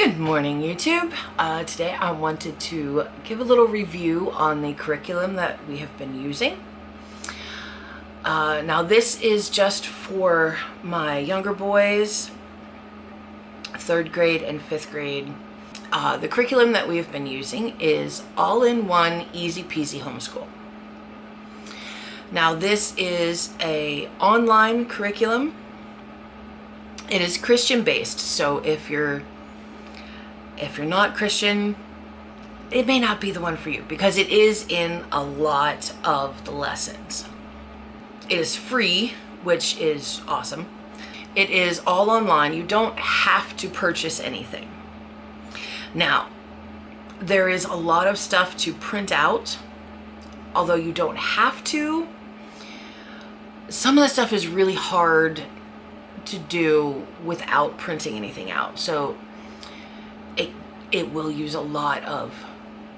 Good morning, YouTube. Today I wanted to give a little review on the curriculum that we have been using. Now this is just for my younger boys, 3rd grade and 5th grade. The curriculum that we have been using is All-in-One Easy Peasy Homeschool. Now this is a online curriculum. It is Christian based, so if you're not Christian, it may not be the one for you because it is in a lot of the lessons. It is free, which is awesome. It is all online. You don't have to purchase anything. Now, there is a lot of stuff to print out, although you don't have to. Some of the stuff is really hard to do without printing anything out. So it will use a lot of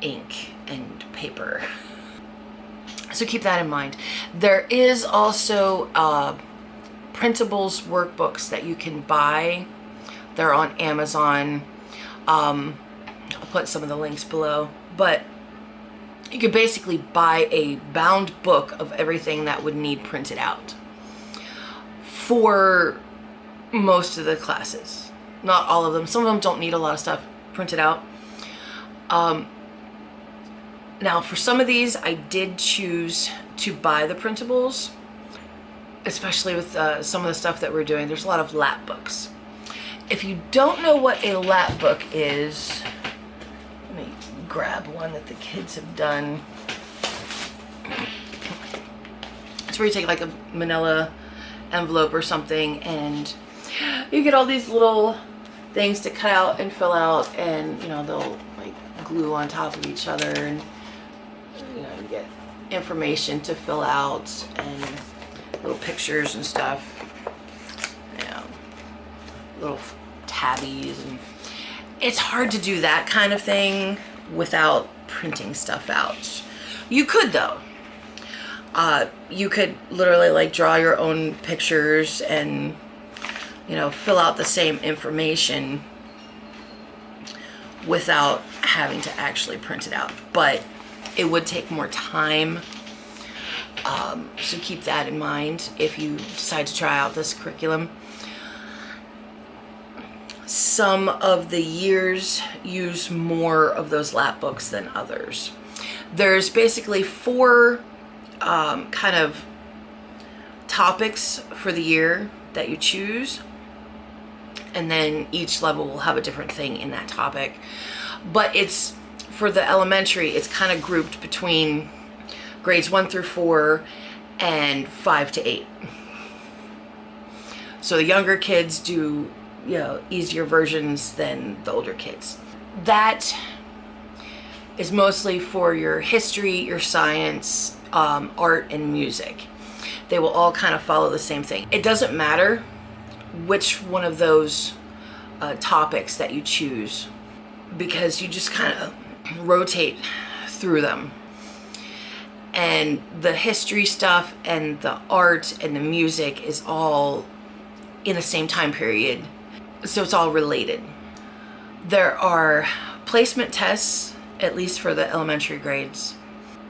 ink and paper. So keep that in mind. There is also printables workbooks that you can buy. They're on Amazon. I'll put some of the links below. But you could basically buy a bound book of everything that would need printed out for most of the classes. Not all of them. Some of them don't need a lot of stuff printed out. Now for some of these I did choose to buy the printables, especially with some of the stuff that we're doing. There's a lot of lapbooks. If you don't know what a lapbook is, let me grab one that the kids have done. It's where you take like a manila envelope or something and you get all these little things to cut out and fill out, and you know they'll like glue on top of each other, and you know you get information to fill out and little pictures and stuff, you know, little tabbies, and it's hard to do that kind of thing without printing stuff out. You could though. You could literally like draw your own pictures and you know, fill out the same information without having to actually print it out. But it would take more time. So keep that in mind if you decide to try out this curriculum. Some of the years use more of those lap books than others. There's basically 4 kind of topics for the year that you choose. And then each level will have a different thing in that topic. But it's, for the elementary, it's kind of grouped between grades 1 through 4 and 5 to 8. So the younger kids do, you know, easier versions than the older kids. That is mostly for your history, your science, art, and music. They will all kind of follow the same thing. It doesn't matter which one of those topics that you choose, because you just kind of rotate through them. And the history stuff and the art and the music is all in the same time period, so it's all related. There are placement tests, at least for the elementary grades,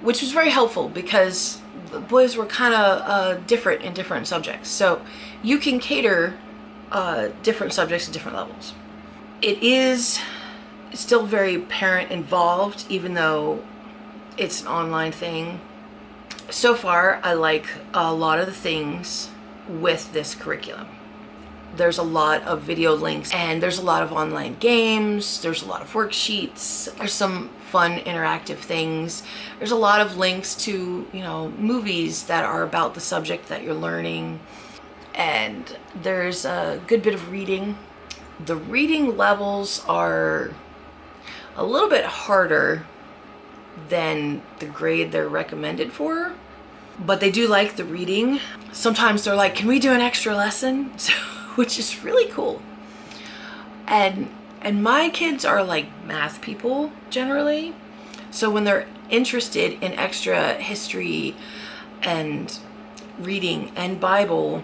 which was very helpful because the boys were kind of different in different subjects, so you can cater different subjects at different levels. It is still very parent involved, even though it's an online thing. So far, I like a lot of the things with this curriculum. There's a lot of video links, and there's a lot of online games, there's a lot of worksheets, there's some fun interactive things. There's a lot of links to, you know, movies that are about the subject that you're learning. And there's a good bit of reading. The reading levels are a little bit harder than the grade they're recommended for, but they do like the reading. Sometimes they're like, can we do an extra lesson? So, which is really cool. And my kids are like math people generally. So when they're interested in extra history and reading and Bible,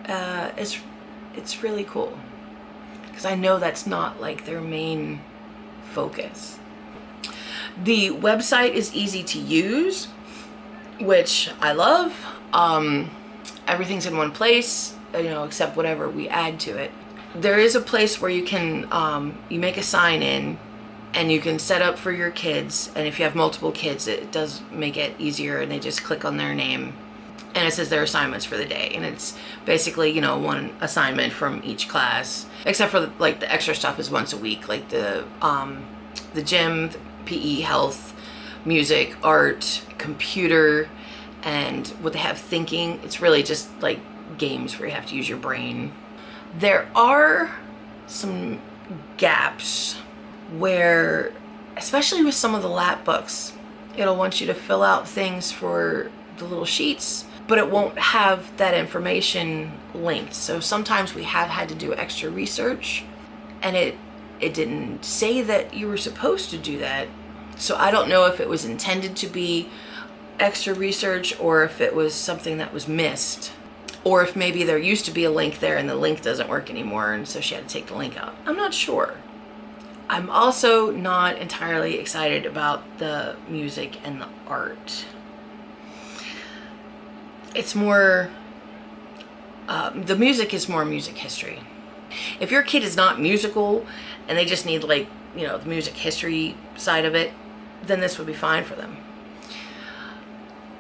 it's really cool. because I know that's not like their main focus. The website is easy to use, which I love. Everything's in one place, except whatever we add to it. There is a place where you can, you make a sign in and you can set up for your kids. And if you have multiple kids, it does make it easier, and they just click on their name and it says their assignments for the day. And it's basically, one assignment from each class, except for like the extra stuff is once a week, like the gym, PE, health, music, art, computer, and what they have thinking. It's really just like games where you have to use your brain. There are some gaps where, especially with some of the lap books, it'll want you to fill out things for the little sheets, but it won't have that information linked. So sometimes we have had to do extra research, and it didn't say that you were supposed to do that. So I don't know if it was intended to be extra research or if it was something that was missed, or if maybe there used to be a link there and the link doesn't work anymore, and so she had to take the link out. I'm not sure. I'm also not entirely excited about the music and the art. It's more, the music is more music history. If your kid is not musical and they just need the music history side of it, then this would be fine for them.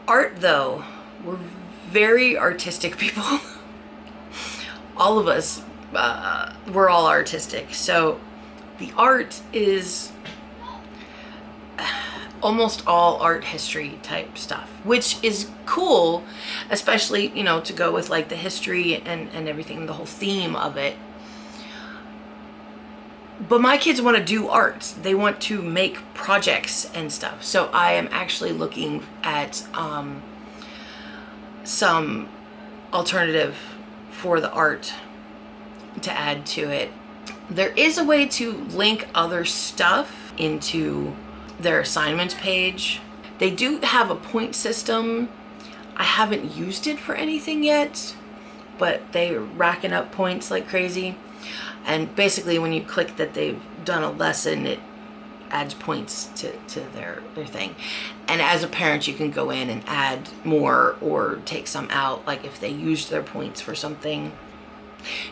Art, though, we're very artistic people. All of us, we're all artistic. So the art is almost all art history type stuff, which is cool, especially, to go with like the history and everything, the whole theme of it. But my kids want to do art. They want to make projects and stuff. So I am actually looking at some alternative for the art to add to it. There is a way to link other stuff into their assignments page. They do have a point system. I haven't used it for anything yet, but they're racking up points like crazy. And basically when you click that they've done a lesson, it adds points to their thing. And as a parent, you can go in and add more or take some out, like if they used their points for something.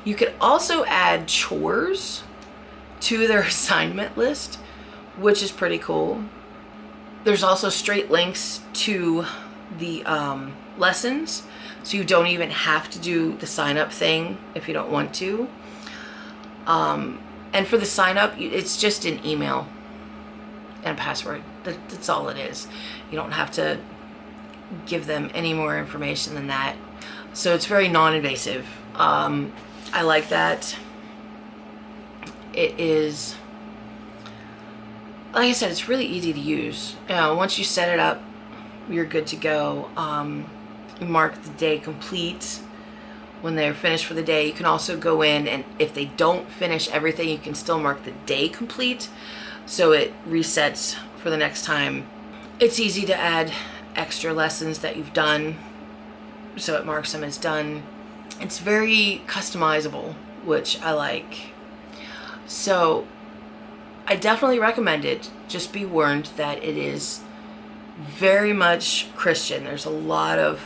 You could also add chores to their assignment list, which is pretty cool. There's also straight links to the lessons, so you don't even have to do the sign up thing if you don't want to. And for the sign up, it's just an email and a password. That's all it is. You don't have to give them any more information than that. So it's very non-invasive. I like that. It is, like I said, it's really easy to use. Once you set it up, you're good to go. You mark the day complete. When they're finished for the day, you can also go in, and if they don't finish everything, you can still mark the day complete, so it resets for the next time. It's easy to add extra lessons that you've done, so it marks them as done. It's very customizable, which I like. So I definitely recommend it. Just be warned that it is very much Christian. There's a lot of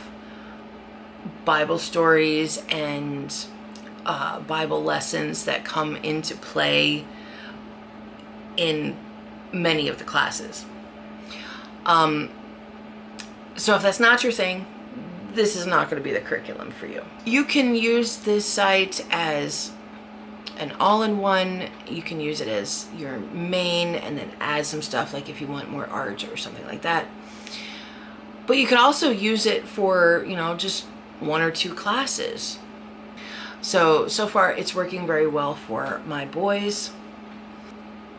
Bible stories and Bible lessons that come into play in many of the classes. So if that's not your thing, this is not going to be the curriculum for you. You can use this site as an all-in-one. You can use it as your main and then add some stuff, like if you want more art or something like that. But you can also use it for, just one or two classes. So far it's working very well for my boys.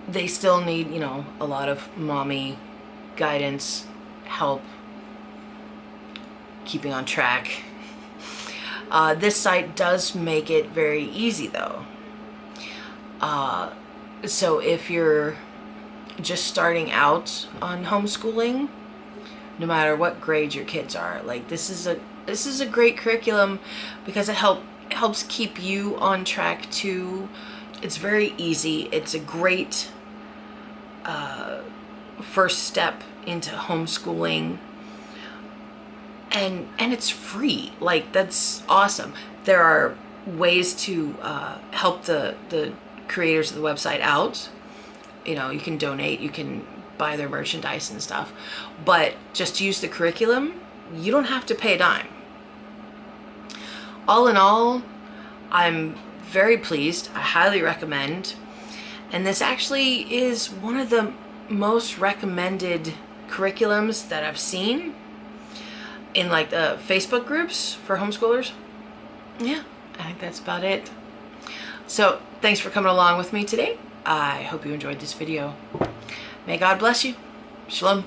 They still need, a lot of mommy guidance, help, keeping on track. This site does make it very easy though. So if you're just starting out on homeschooling, no matter what grade your kids are, like this is a great curriculum because it helps keep you on track too. It's very easy. It's a great first step into homeschooling, and it's free. Like, that's awesome. There are ways to help the creators of the website out. You know, you can donate, you can buy their merchandise and stuff, but just to use the curriculum, you don't have to pay a dime. All in all, I'm very pleased. I highly recommend. And this actually is one of the most recommended curriculums that I've seen in like the Facebook groups for homeschoolers. Yeah, I think that's about it. So thanks for coming along with me today. I hope you enjoyed this video. May God bless you. Shalom.